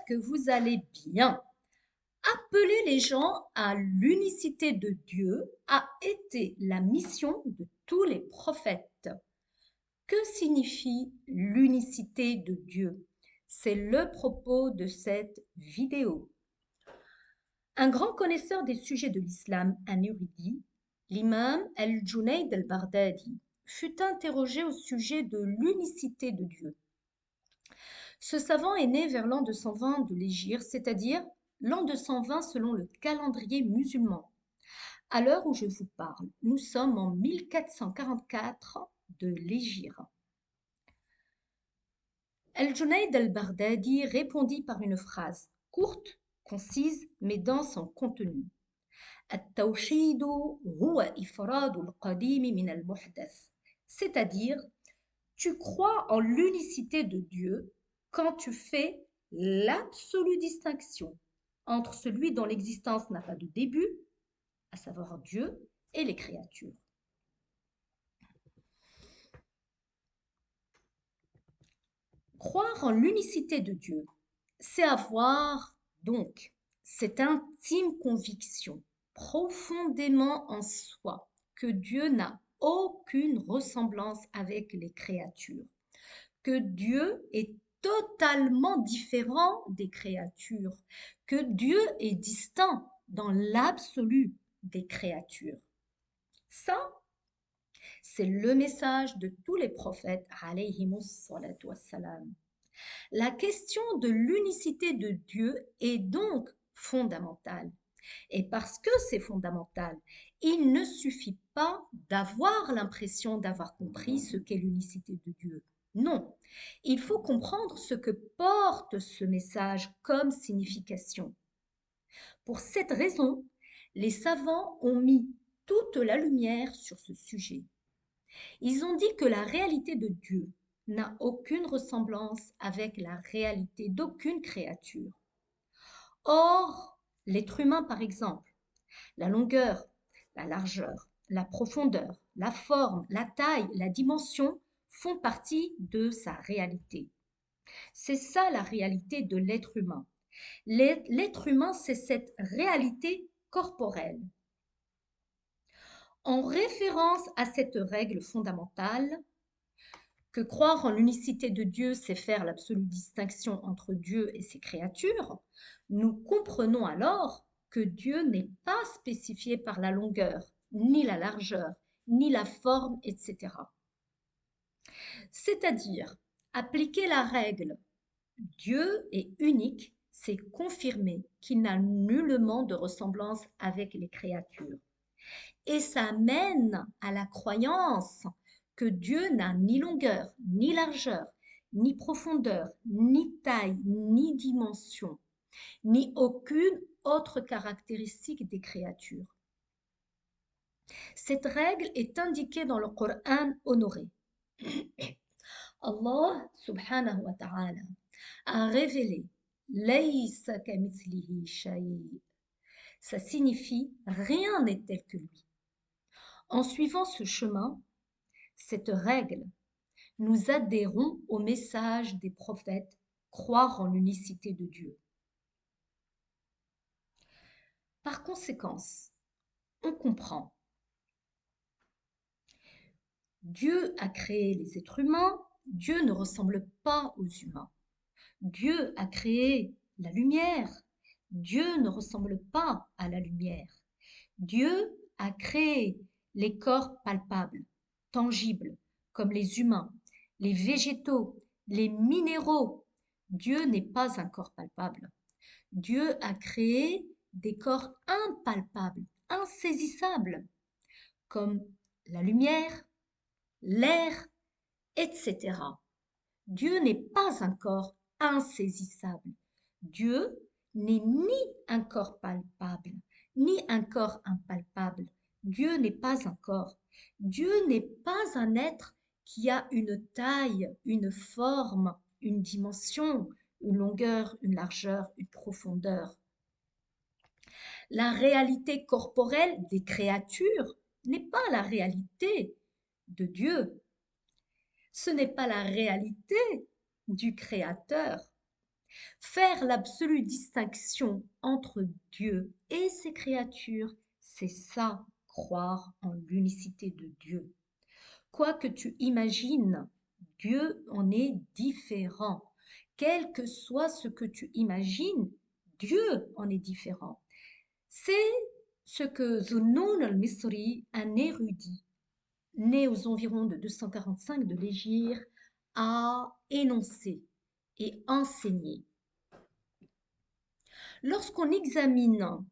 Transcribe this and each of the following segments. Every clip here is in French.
que vous allez bien. Appeler les gens à l'unicité de Dieu a été la mission de tous les prophètes. Que signifie l'unicité de Dieu? C'est le propos de cette vidéo. Un grand connaisseur des sujets de l'islam, un érudit, l'imam al-Junayd al-Baghdadi, fut interrogé au sujet de l'unicité de Dieu. Ce savant est né vers l'an 220 de l'Hégire, c'est-à-dire l'an 220 selon le calendrier musulman. À l'heure où je vous parle, nous sommes en 1444 de l'Hégire. Al-Junayd al-Baghdadi répondit par une phrase courte, concise, mais dense en contenu. التوحيد هو إفراد القديم من المحدث. C'est-à-dire, tu crois en l'unicité de Dieu quand tu fais l'absolue distinction entre celui dont l'existence n'a pas de début, à savoir Dieu, et les créatures. Croire en l'unicité de Dieu, c'est avoir donc cette intime conviction profondément en soi que Dieu n'a aucune ressemblance avec les créatures, que Dieu est totalement différent des créatures, que Dieu est distinct dans l'absolu des créatures. Ça, c'est le message de tous les prophètes, alayhimus salatu wassalam. La question de l'unicité de Dieu est donc fondamentale. Et parce que c'est fondamental, il ne suffit pas d'avoir l'impression d'avoir compris ce qu'est l'unicité de Dieu. Non, il faut comprendre ce que porte ce message comme signification. Pour cette raison, les savants ont mis toute la lumière sur ce sujet. Ils ont dit que la réalité de Dieu n'a aucune ressemblance avec la réalité d'aucune créature. Or, l'être humain, par exemple, la longueur, la largeur, la profondeur, la forme, la taille, la dimension font partie de sa réalité. C'est ça la réalité de l'être humain. L'être humain, c'est cette réalité corporelle. En référence à cette règle fondamentale, que croire en l'unicité de Dieu, c'est faire l'absolue distinction entre Dieu et ses créatures, nous comprenons alors que Dieu n'est pas spécifié par la longueur, ni la largeur, ni la forme, etc. C'est-à-dire, appliquer la règle Dieu est unique, c'est confirmer qu'il n'a nullement de ressemblance avec les créatures. Et ça mène à la croyance que Dieu n'a ni longueur, ni largeur, ni profondeur, ni taille, ni dimension, ni aucune autre caractéristique des créatures. Cette règle est indiquée dans le Coran honoré. Allah subhanahu wa ta'ala a révélé Laysa kamithlihi shay. Ça signifie rien n'est tel que lui. En suivant ce chemin, cette règle, nous adhérons au message des prophètes, croire en l'unicité de Dieu. Par conséquent, on comprend. Dieu a créé les êtres humains, Dieu ne ressemble pas aux humains. Dieu a créé la lumière, Dieu ne ressemble pas à la lumière. Dieu a créé les corps palpables, tangibles, comme les humains, les végétaux, les minéraux. Dieu n'est pas un corps palpable. Dieu a créé des corps impalpables, insaisissables, comme la lumière, l'air, etc. Dieu n'est pas un corps insaisissable. Dieu n'est ni un corps palpable, ni un corps impalpable. Dieu n'est pas un corps. Dieu n'est pas un être qui a une taille, une forme, une dimension, une longueur, une largeur, une profondeur. La réalité corporelle des créatures n'est pas la réalité de Dieu. Ce n'est pas la réalité du Créateur. Faire l'absolue distinction entre Dieu et ses créatures, c'est ça, croire en l'unicité de Dieu. Quoi que tu imagines, Dieu en est différent. Quel que soit ce que tu imagines, Dieu en est différent. C'est ce que Zunnun al-Misri, un érudit, né aux environs de 245 de l'Hégire, a énoncé et enseigné. Lorsqu'on examine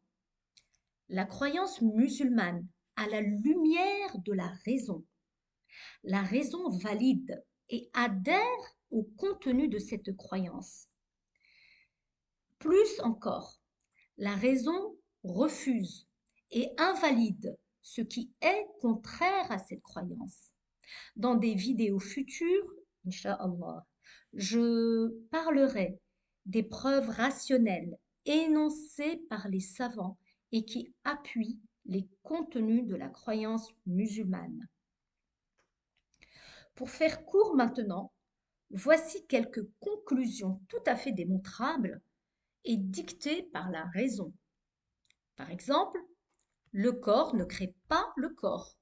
la croyance musulmane à la lumière de la raison valide et adhère au contenu de cette croyance. Plus encore, la raison refuse et invalide ce qui est contraire à cette croyance. Dans des vidéos futures, Inch'Allah, je parlerai des preuves rationnelles énoncées par les savants et qui appuient les contenus de la croyance musulmane. Pour faire court maintenant, voici quelques conclusions tout à fait démontrables et dictées par la raison. Par exemple, le corps ne crée pas le corps.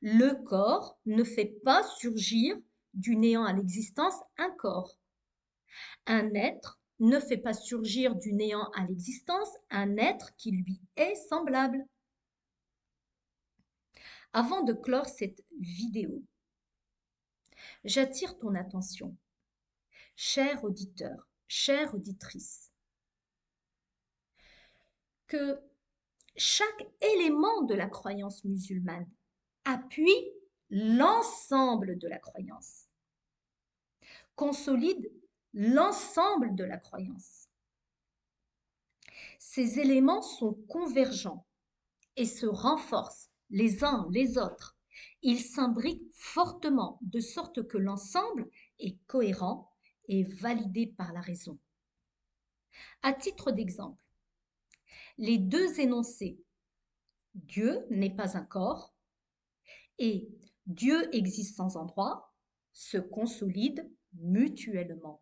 Le corps ne fait pas surgir du néant à l'existence un corps. Un être ne fait pas surgir du néant à l'existence un être qui lui est semblable. Avant de clore cette vidéo, j'attire ton attention, cher auditeur, chère auditrice, que chaque élément de la croyance musulmane appuie l'ensemble de la croyance, consolide l'ensemble de la croyance. Ces éléments sont convergents et se renforcent les uns les autres. Ils s'imbriquent fortement de sorte que l'ensemble est cohérent et validé par la raison. À titre d'exemple, les deux énoncés « Dieu n'est pas un corps » et « Dieu existe sans endroit » se consolident mutuellement.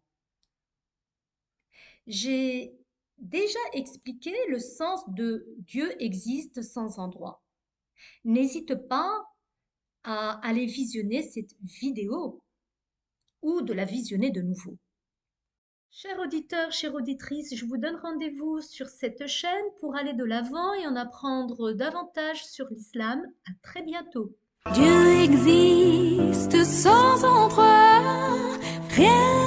J'ai déjà expliqué le sens de « Dieu existe sans endroit ». N'hésite pas à aller visionner cette vidéo ou de la visionner de nouveau. Chers auditeurs, chères auditrices, je vous donne rendez-vous sur cette chaîne pour aller de l'avant et en apprendre davantage sur l'islam. À très bientôt. Dieu existe sans endroit, rien